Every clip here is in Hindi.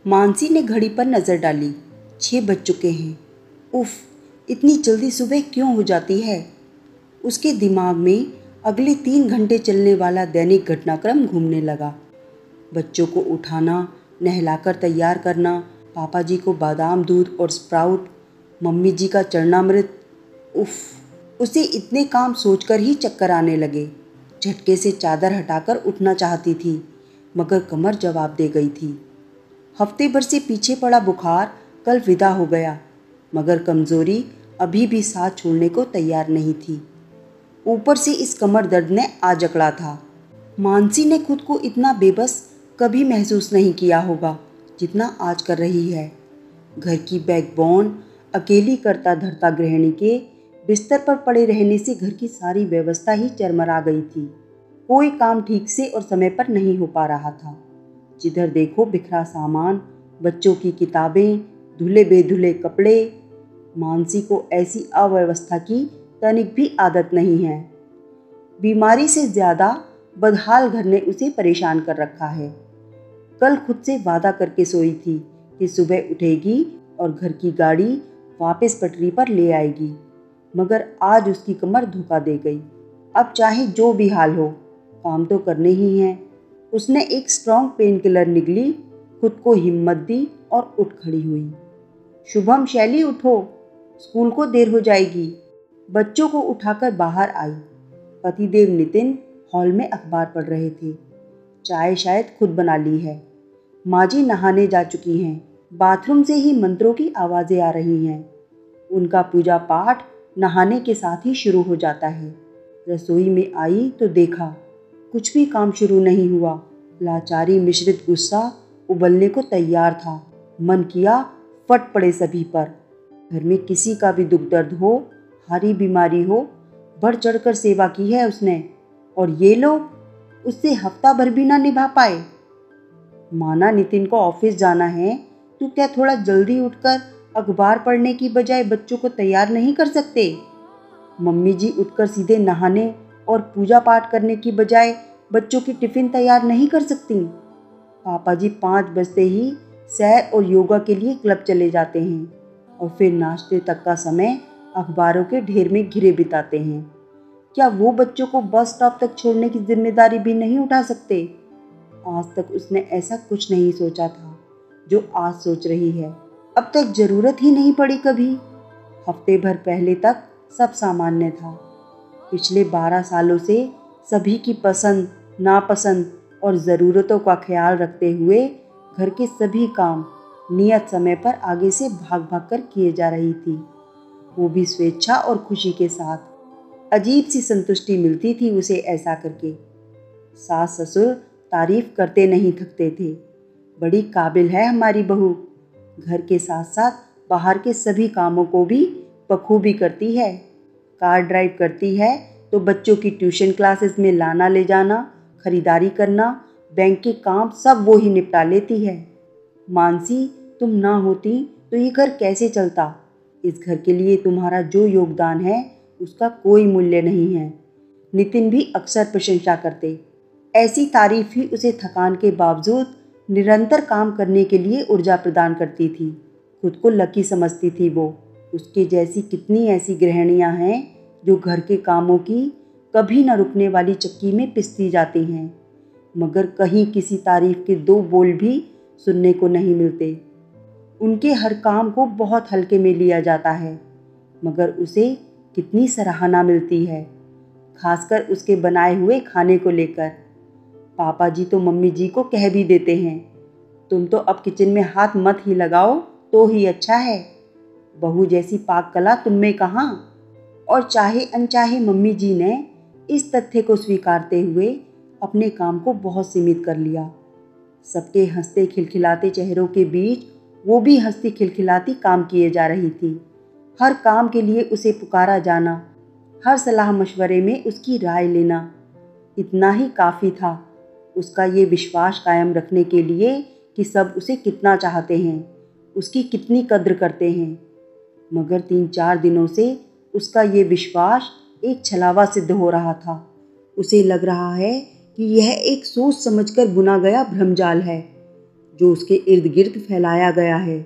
मानसी ने घड़ी पर नज़र डाली। 6 बज चुके हैं। उफ, इतनी जल्दी सुबह क्यों हो जाती है। उसके दिमाग में अगले 3 घंटे चलने वाला दैनिक घटनाक्रम घूमने लगा। बच्चों को उठाना, नहलाकर तैयार करना, पापा जी को बादाम दूध और स्प्राउट, मम्मी जी का चरणामृत। उफ, उसे इतने काम सोचकर ही चक्कर आने लगे। झटके से चादर हटाकर उठना चाहती थी, मगर कमर जवाब दे गई थी। हफ्ते भर से पीछे पड़ा बुखार कल विदा हो गया, मगर कमज़ोरी अभी भी साथ छोड़ने को तैयार नहीं थी। ऊपर से इस कमर दर्द ने आ जकड़ा था। मानसी ने खुद को इतना बेबस कभी महसूस नहीं किया होगा जितना आज कर रही है। घर की बैकबोन, अकेली करता धरता गृहिणी के बिस्तर पर पड़े रहने से घर की सारी व्यवस्था ही चरमरा गई थी। कोई काम ठीक से और समय पर नहीं हो पा रहा था। जिधर देखो बिखरा सामान, बच्चों की किताबें, धुले बेधुले कपड़े। मानसी को ऐसी अव्यवस्था की तनिक भी आदत नहीं है। बीमारी से ज़्यादा बदहाल घर ने उसे परेशान कर रखा है। कल खुद से वादा करके सोई थी कि सुबह उठेगी और घर की गाड़ी वापस पटरी पर ले आएगी, मगर आज उसकी कमर धोखा दे गई। अब चाहे जो भी हाल हो, काम तो करने ही हैं। उसने एक स्ट्रॉन्ग पेन किलर निगली, खुद को हिम्मत दी और उठ खड़ी हुई। शुभम, शैली उठो, स्कूल को देर हो जाएगी। बच्चों को उठाकर बाहर आई। पतिदेव नितिन हॉल में अखबार पढ़ रहे थे। चाय शायद खुद बना ली है। माँ जी नहाने जा चुकी हैं। बाथरूम से ही मंत्रों की आवाज़ें आ रही हैं। उनका पूजा पाठ नहाने के साथ ही शुरू हो जाता है। रसोई में आई तो देखा कुछ भी काम शुरू नहीं हुआ। लाचारी मिश्रित गुस्सा उबलने को तैयार था। मन किया फट पड़े सभी पर। घर में किसी का भी दुख दर्द हो, हारी बीमारी हो, बढ़ चढ़कर सेवा की है उसने, और ये लोग उससे हफ्ता भर भी ना निभा पाए। माना नितिन को ऑफिस जाना है तो क्या थोड़ा जल्दी उठकर अखबार पढ़ने की बजाय बच्चों को तैयार नहीं कर सकते? मम्मी जी उठकर सीधे नहाने और पूजा पाठ करने की बजाय बच्चों की टिफ़िन तैयार नहीं कर सकती? पापा जी 5 बजते ही सैर और योगा के लिए क्लब चले जाते हैं और फिर नाश्ते तक का समय अखबारों के ढेर में घिरे बिताते हैं। क्या वो बच्चों को बस स्टॉप तक छोड़ने की जिम्मेदारी भी नहीं उठा सकते? आज तक उसने ऐसा कुछ नहीं सोचा था जो आज सोच रही है। अब तक ज़रूरत ही नहीं पड़ी कभी। हफ्ते भर पहले तक सब सामान्य था। पिछले 12 सालों से सभी की पसंद, नापसंद और ज़रूरतों का ख्याल रखते हुए घर के सभी काम नियत समय पर आगे से भाग भाग कर किए जा रही थी, वो भी स्वेच्छा और खुशी के साथ। अजीब सी संतुष्टि मिलती थी उसे ऐसा करके। सास ससुर तारीफ करते नहीं थकते थे, बड़ी काबिल है हमारी बहू, घर के साथ साथ बाहर के सभी कामों को भी बखूबी करती है। कार ड्राइव करती है तो बच्चों की ट्यूशन क्लासेस में लाना ले जाना, खरीदारी करना, बैंक के काम सब वो ही निपटा लेती है। मानसी, तुम ना होती तो ये घर कैसे चलता? इस घर के लिए तुम्हारा जो योगदान है उसका कोई मूल्य नहीं है। नितिन भी अक्सर प्रशंसा करते। ऐसी तारीफ ही उसे थकान के बावजूद निरंतर काम करने के लिए ऊर्जा प्रदान करती थी। खुद को लकी समझती थी वो। उसके जैसी कितनी ऐसी गृहिणियां हैं जो घर के कामों की कभी न रुकने वाली चक्की में पिसती जाती हैं, मगर कहीं किसी तारीफ के 2 बोल भी सुनने को नहीं मिलते। उनके हर काम को बहुत हल्के में लिया जाता है, मगर उसे कितनी सराहना मिलती है, खासकर उसके बनाए हुए खाने को लेकर। पापा जी तो मम्मी जी को कह भी देते हैं, तुम तो अब किचन में हाथ मत ही लगाओ तो ही अच्छा है। बहू जैसी पाक कला तुम में कहाँ? और चाहे अनचाहे मम्मी जी ने इस तथ्य को स्वीकारते हुए अपने काम को बहुत सीमित कर लिया। सबके हंसते खिलखिलाते चेहरों के बीच वो भी हंसती खिलखिलाती काम किए जा रही थी। हर काम के लिए उसे पुकारा जाना, हर सलाह मशवरे में उसकी राय लेना, इतना ही काफ़ी था उसका ये विश्वास कायम रखने के लिए कि सब उसे कितना चाहते हैं, उसकी कितनी कद्र करते हैं। मगर 3-4 दिनों से उसका ये विश्वास एक छलावा सिद्ध हो रहा था। उसे लग रहा है कि यह एक सोच समझकर बुना गया भ्रमजाल है, जो उसके इर्द गिर्द फैलाया गया है,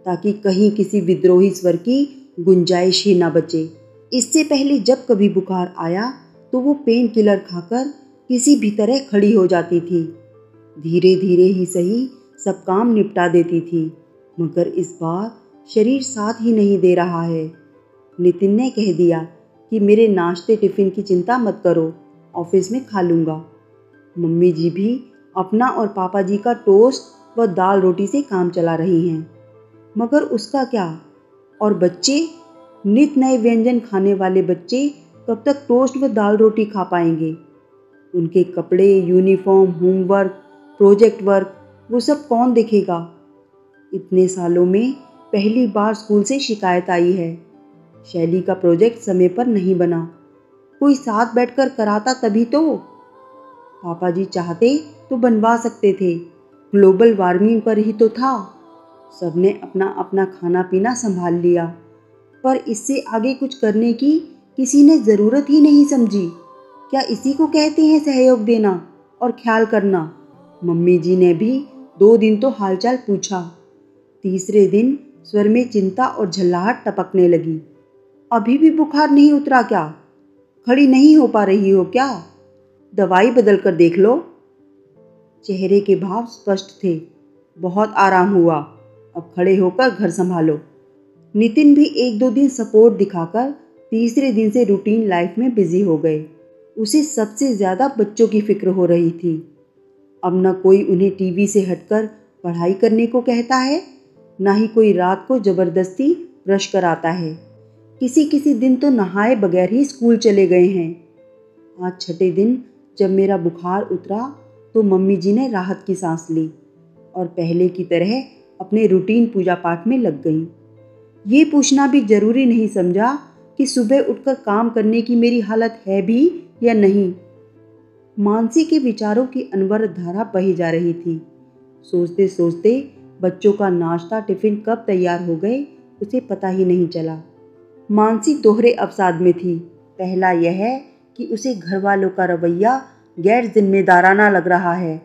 ताकि कहीं किसी विद्रोही स्वर की गुंजाइश ही ना बचे। इससे पहले जब कभी बुखार आया तो वो पेन किलर खाकर किसी भी तरह खड़ी हो जाती थी। धीरे धीरे ही सही सब काम निपटा देती थी, मगर इस बार शरीर साथ ही नहीं दे रहा है। नितिन ने कह दिया कि मेरे नाश्ते टिफ़िन की चिंता मत करो, ऑफिस में खा लूँगा। मम्मी जी भी अपना और पापा जी का टोस्ट व दाल रोटी से काम चला रही हैं, मगर उसका क्या। और बच्चे, नित नए व्यंजन खाने वाले बच्चे कब तक टोस्ट व दाल रोटी खा पाएंगे। उनके कपड़े, यूनिफॉर्म, होमवर्क, प्रोजेक्ट वर्क, वो सब कौन देखेगा। इतने सालों में पहली बार स्कूल से शिकायत आई है, शैली का प्रोजेक्ट समय पर नहीं बना। कोई साथ बैठकर कराता तभी तो। पापा जी चाहते तो बनवा सकते थे, ग्लोबल वार्मिंग पर ही तो था। सबने अपना अपना खाना पीना संभाल लिया, पर इससे आगे कुछ करने की किसी ने ज़रूरत ही नहीं समझी। क्या इसी को कहते हैं सहयोग देना और ख्याल करना। मम्मी जी ने भी 2 दिन तो हालचाल पूछा। तीसरे दिन स्वर में चिंता और झल्लाहट टपकने लगी। अभी भी बुखार नहीं उतरा क्या? खड़ी नहीं हो पा रही हो क्या? दवाई बदल कर देख लो। चेहरे के भाव स्पष्ट थे। बहुत आराम हुआ, अब खड़े होकर घर संभालो। नितिन भी 1-2 दिन सपोर्ट दिखाकर तीसरे दिन से रूटीन लाइफ में बिजी हो गए। उसे सबसे ज़्यादा बच्चों की फिक्र हो रही थी। अब न कोई उन्हें टीवी से हटकर पढ़ाई करने को कहता है, ना ही कोई रात को ज़बरदस्ती ब्रश कराता है। किसी किसी दिन तो नहाए बगैर ही स्कूल चले गए हैं। आज छठे दिन जब मेरा बुखार उतरा तो मम्मी जी ने राहत की सांस ली और पहले की तरह अपने रूटीन पूजा पाठ में लग गईं। ये पूछना भी ज़रूरी नहीं समझा कि सुबह उठकर काम करने की मेरी हालत है भी या नहीं। मानसी के विचारों की अनवरत धारा बही जा रही थी। सोचते सोचते बच्चों का नाश्ता टिफ़िन कब तैयार हो गए उसे पता ही नहीं चला। मानसी दोहरे अवसाद में थी। पहला यह है कि उसे घर वालों का रवैया गैर जिम्मेदाराना लग रहा है,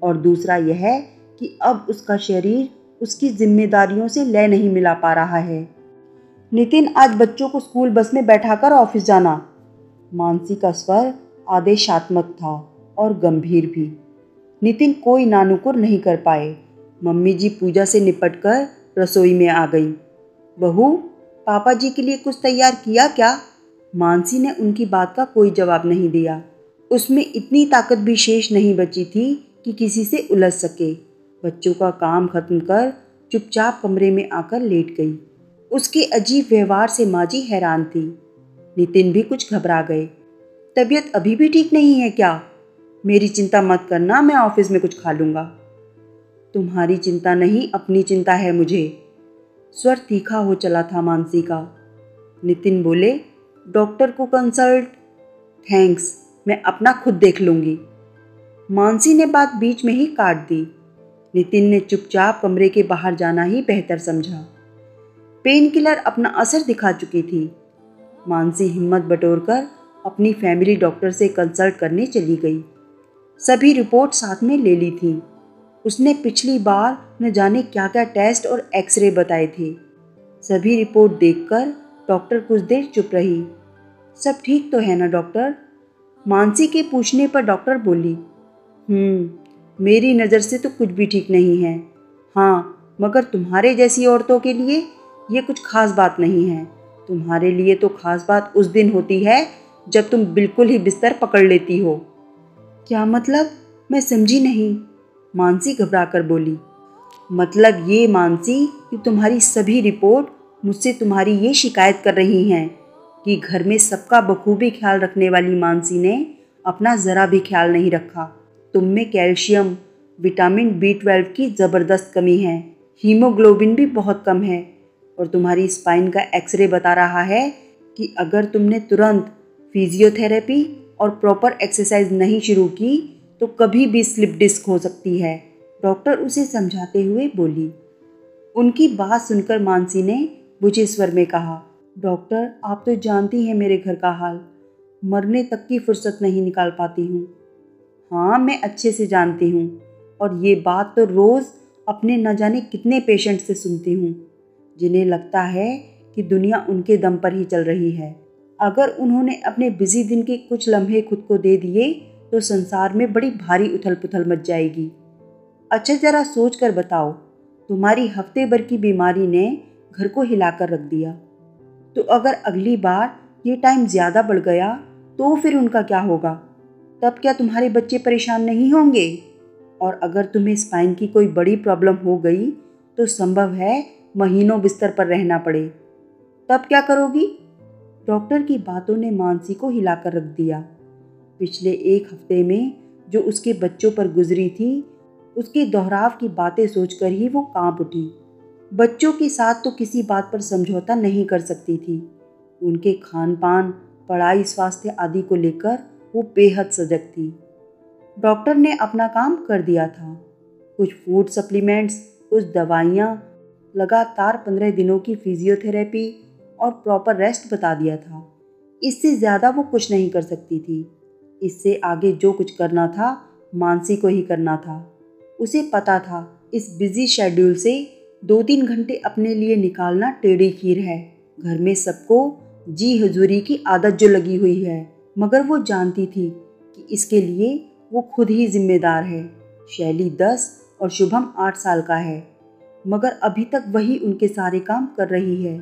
और दूसरा यह है कि अब उसका शरीर उसकी जिम्मेदारियों से लय नहीं मिला पा रहा है। नितिन, आज बच्चों को स्कूल बस में बैठाकर ऑफिस जाना। मानसी का स्वर आदेशात्मक था और गंभीर भी। नितिन कोई नानुकुर नहीं कर पाए। मम्मी जी पूजा से निपटकर रसोई में आ गई। बहू, पापा जी के लिए कुछ तैयार किया क्या? मानसी ने उनकी बात का कोई जवाब नहीं दिया। उसमें इतनी ताकत भी शेष नहीं बची थी कि किसी से उलझ सके। बच्चों का काम खत्म कर चुपचाप कमरे में आकर लेट गई। उसके अजीब व्यवहार से माँ जी हैरान थी। नितिन भी कुछ घबरा गए। तबीयत अभी भी ठीक नहीं है क्या? मेरी चिंता मत करना, मैं ऑफिस में कुछ खा लूँगा। तुम्हारी चिंता नहीं, अपनी चिंता है मुझे। स्वर तीखा हो चला था मानसी का। नितिन बोले, डॉक्टर को कंसल्ट? थैंक्स, मैं अपना खुद देख लूँगी। मानसी ने बात बीच में ही काट दी। नितिन ने चुपचाप कमरे के बाहर जाना ही बेहतर समझा। पेन किलर अपना असर दिखा चुकी थी। मानसी हिम्मत बटोरकर अपनी फैमिली डॉक्टर से कंसल्ट करने चली गई। सभी रिपोर्ट साथ में ले ली थी। उसने पिछली बार न जाने क्या क्या टेस्ट और एक्सरे बताए थे। सभी रिपोर्ट देखकर डॉक्टर कुछ देर चुप रही। सब ठीक तो है ना डॉक्टर? मानसी के पूछने पर डॉक्टर बोली, मेरी नज़र से तो कुछ भी ठीक नहीं है। हाँ, मगर तुम्हारे जैसी औरतों के लिए ये कुछ खास बात नहीं है। तुम्हारे लिए तो खास बात उस दिन होती है जब तुम बिल्कुल ही बिस्तर पकड़ लेती हो। क्या मतलब? मैं समझी नहीं। मानसी घबरा कर बोली, मतलब ये मानसी कि तुम्हारी सभी रिपोर्ट मुझसे तुम्हारी ये शिकायत कर रही हैं कि घर में सबका बखूबी ख्याल रखने वाली मानसी ने अपना ज़रा भी ख्याल नहीं रखा। तुम में कैल्शियम, विटामिन B12 की ज़बरदस्त कमी है, हीमोग्लोबिन भी बहुत कम है, और तुम्हारी स्पाइन का एक्सरे बता रहा है कि अगर तुमने तुरंत फिजियोथेरेपी और प्रॉपर एक्सरसाइज नहीं शुरू की तो कभी भी स्लिप डिस्क हो सकती है, डॉक्टर उसे समझाते हुए बोली। उनकी बात सुनकर मानसी ने बुझे स्वर में कहा, डॉक्टर, आप तो जानती हैं मेरे घर का हाल, मरने तक की फुर्सत नहीं निकाल पाती हूँ। हाँ, मैं अच्छे से जानती हूँ, और ये बात तो रोज़ अपने न जाने कितने पेशेंट से सुनती हूँ जिन्हें लगता है कि दुनिया उनके दम पर ही चल रही है। अगर उन्होंने अपने बिजी दिन के कुछ लम्हे खुद को दे दिए तो संसार में बड़ी भारी उथल पुथल मच जाएगी। अच्छा जरा सोच कर बताओ, तुम्हारी हफ्ते भर की बीमारी ने घर को हिलाकर रख दिया, तो अगर अगली बार ये टाइम ज़्यादा बढ़ गया तो फिर उनका क्या होगा? तब क्या तुम्हारे बच्चे परेशान नहीं होंगे? और अगर तुम्हें स्पाइन की कोई बड़ी प्रॉब्लम हो गई तो संभव है महीनों बिस्तर पर रहना पड़े, तब क्या करोगी? डॉक्टर की बातों ने मानसी को हिलाकर रख दिया। पिछले एक हफ्ते में जो उसके बच्चों पर गुजरी थी, उसके दोहराव की बातें सोचकर ही वो कांप उठी। बच्चों के साथ तो किसी बात पर समझौता नहीं कर सकती थी। उनके खान पान, पढ़ाई, स्वास्थ्य आदि को लेकर वो बेहद सजग थी। डॉक्टर ने अपना काम कर दिया था। कुछ फूड सप्लीमेंट्स, कुछ दवाइयाँ, लगातार 15 दिनों की फिजियोथेरेपी और प्रॉपर रेस्ट बता दिया था। इससे ज़्यादा वो कुछ नहीं कर सकती थी। इससे आगे जो कुछ करना था मानसी को ही करना था। उसे पता था इस बिजी शेड्यूल से 2-3 घंटे अपने लिए निकालना टेढ़ी खीर है। घर में सबको जी हजूरी की आदत जो लगी हुई है, मगर वो जानती थी कि इसके लिए वो खुद ही जिम्मेदार है। शैली 10 और शुभम 8 साल का है, मगर अभी तक वही उनके सारे काम कर रही है।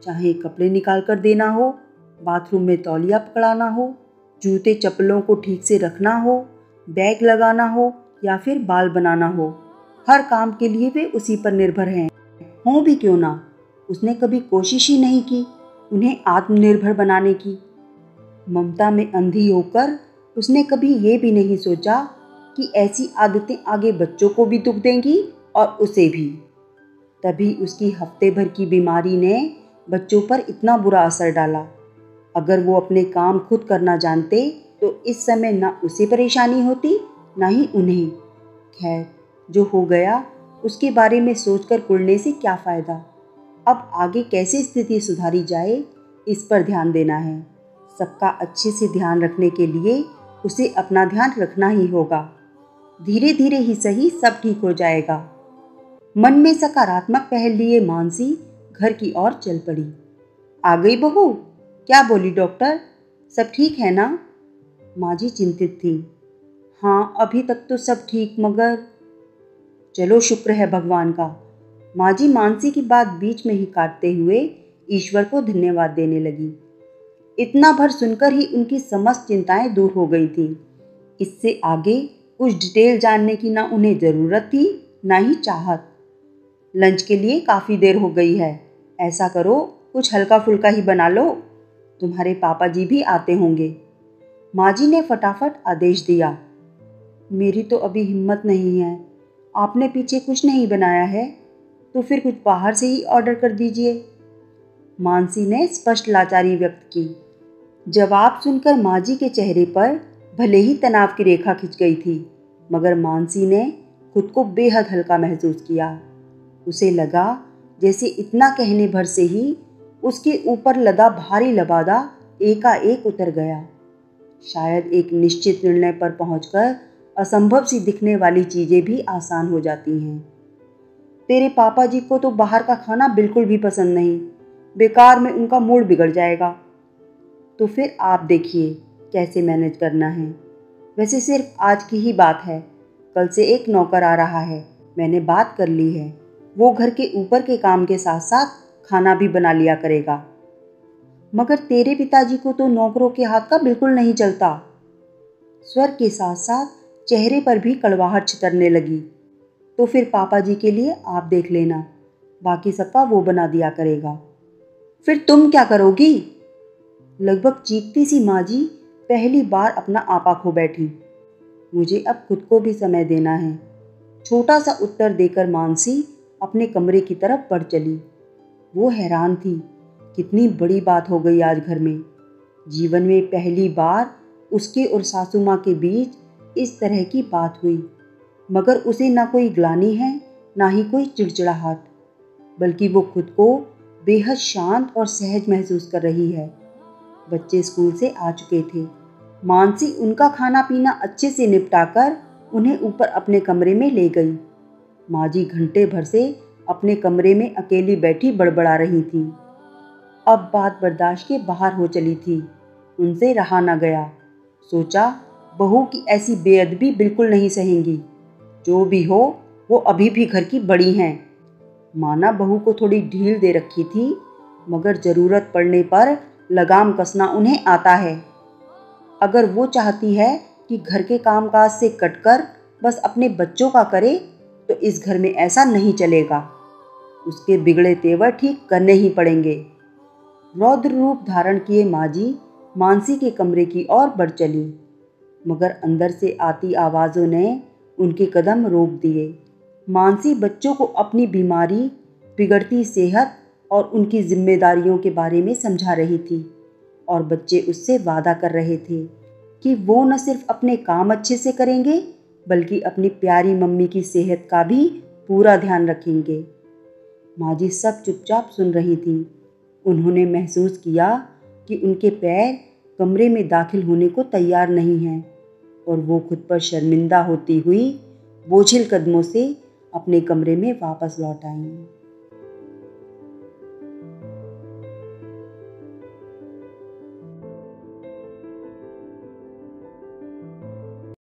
चाहे कपड़े निकाल कर देना हो, बाथरूम में तौलिया पकड़ाना हो, जूते चप्पलों को ठीक से रखना हो, बैग लगाना हो या फिर बाल बनाना हो, हर काम के लिए वे उसी पर निर्भर हैं। हों भी क्यों ना, उसने कभी कोशिश ही नहीं की उन्हें आत्मनिर्भर बनाने की। ममता में अंधी होकर उसने कभी ये भी नहीं सोचा कि ऐसी आदतें आगे बच्चों को भी दुख देंगी और उसे भी। तभी उसकी हफ्ते भर की बीमारी ने बच्चों पर इतना बुरा असर डाला। अगर वो अपने काम खुद करना जानते तो इस समय ना उसे परेशानी होती ना ही उन्हें। खैर, जो हो गया उसके बारे में सोचकर कुढ़ने से क्या फ़ायदा। अब आगे कैसे स्थिति सुधारी जाए, इस पर ध्यान देना है। सबका अच्छे से ध्यान रखने के लिए उसे अपना ध्यान रखना ही होगा। धीरे धीरे ही सही सब ठीक हो जाएगा। मन में सकारात्मक पहल लिए मानसी घर की ओर चल पड़ी। आ गई बहू? क्या बोली डॉक्टर? सब ठीक है ना? माँ जी चिंतित थी। हाँ, अभी तक तो सब ठीक, मगर चलो शुक्र है भगवान का। माँ जी मानसी की बात बीच में ही काटते हुए ईश्वर को धन्यवाद देने लगी। इतना भर सुनकर ही उनकी समस्त चिंताएं दूर हो गई थी। इससे आगे कुछ डिटेल जानने की ना उन्हें ज़रूरत थी ना ही चाहत। लंच के लिए काफ़ी देर हो गई है, ऐसा करो कुछ हल्का फुल्का ही बना लो, तुम्हारे पापा जी भी आते होंगे। माँ जी ने फटाफट आदेश दिया। मेरी तो अभी हिम्मत नहीं है। आपने पीछे कुछ नहीं बनाया है तो फिर कुछ बाहर से ही ऑर्डर कर दीजिए। मानसी ने स्पष्ट लाचारी व्यक्त की। जवाब सुनकर माँ जी के चेहरे पर भले ही तनाव की रेखा खिंच गई थी, मगर मानसी ने खुद को बेहद हल्का महसूस किया। उसे लगा जैसे इतना कहने भर से ही उसके ऊपर लदा भारी लबादा एकाएक उतर गया। शायद एक निश्चित निर्णय पर पहुंचकर असंभव सी दिखने वाली चीज़ें भी आसान हो जाती हैं। तेरे पापा जी को तो बाहर का खाना बिल्कुल भी पसंद नहीं, बेकार में उनका मूड बिगड़ जाएगा। तो फिर आप देखिए कैसे मैनेज करना है। वैसे सिर्फ आज की ही बात है, कल से एक नौकर आ रहा है, मैंने बात कर ली है। वो घर के ऊपर के काम के साथ साथ खाना भी बना लिया करेगा। मगर तेरे पिताजी को तो नौकरों के हाथ का बिल्कुल नहीं चलता। स्वर के साथ साथ चेहरे पर भी कड़वाहट छितरने लगी। तो फिर पापा जी के लिए आप देख लेना, बाकी सबका वो बना दिया करेगा। फिर तुम क्या करोगी? लगभग चीखती सी माँ जी पहली बार अपना आपा खो बैठी। मुझे अब खुद को भी समय देना है, छोटा सा उत्तर देकर मानसी अपने कमरे की तरफ बढ़ चली। वो हैरान थी, कितनी बड़ी बात हो गई आज घर में। जीवन में पहली बार उसके और सासू माँ के बीच इस तरह की बात हुई, मगर उसे ना कोई ग्लानि है ना ही कोई चिड़चिड़ाहट, बल्कि वो खुद को बेहद शांत और सहज महसूस कर रही है। बच्चे स्कूल से आ चुके थे। मानसी उनका खाना पीना अच्छे से निपटाकर उन्हें ऊपर अपने कमरे में ले गई। माँ जी घंटे भर से अपने कमरे में अकेली बैठी बड़बड़ा रही थी। अब बात बर्दाश्त के बाहर हो चली थी। उनसे रहा न गया। सोचा, बहू की ऐसी बेअदबी बिल्कुल नहीं सहेंगी। जो भी हो, वो अभी भी घर की बड़ी हैं। माना बहू को थोड़ी ढील दे रखी थी, मगर ज़रूरत पड़ने पर लगाम कसना उन्हें आता है। अगर वो चाहती है कि घर के कामकाज से कटकर बस अपने बच्चों का करे, तो इस घर में ऐसा नहीं चलेगा। उसके बिगड़े तेवर ठीक करने ही पड़ेंगे। रौद्र रूप धारण किए माँ जी मानसी के कमरे की ओर बढ़ चली, मगर अंदर से आती आवाज़ों ने उनके कदम रोक दिए। मानसी बच्चों को अपनी बीमारी, बिगड़ती सेहत और उनकी जिम्मेदारियों के बारे में समझा रही थी, और बच्चे उससे वादा कर रहे थे कि वो न सिर्फ अपने काम अच्छे से करेंगे, बल्कि अपनी प्यारी मम्मी की सेहत का भी पूरा ध्यान रखेंगे। माँ जी सब चुपचाप सुन रही थी। उन्होंने महसूस किया कि उनके पैर कमरे में दाखिल होने को तैयार नहीं हैं, और वो खुद पर शर्मिंदा होती हुई बोझिल कदमों से अपने कमरे में वापस लौट आईं।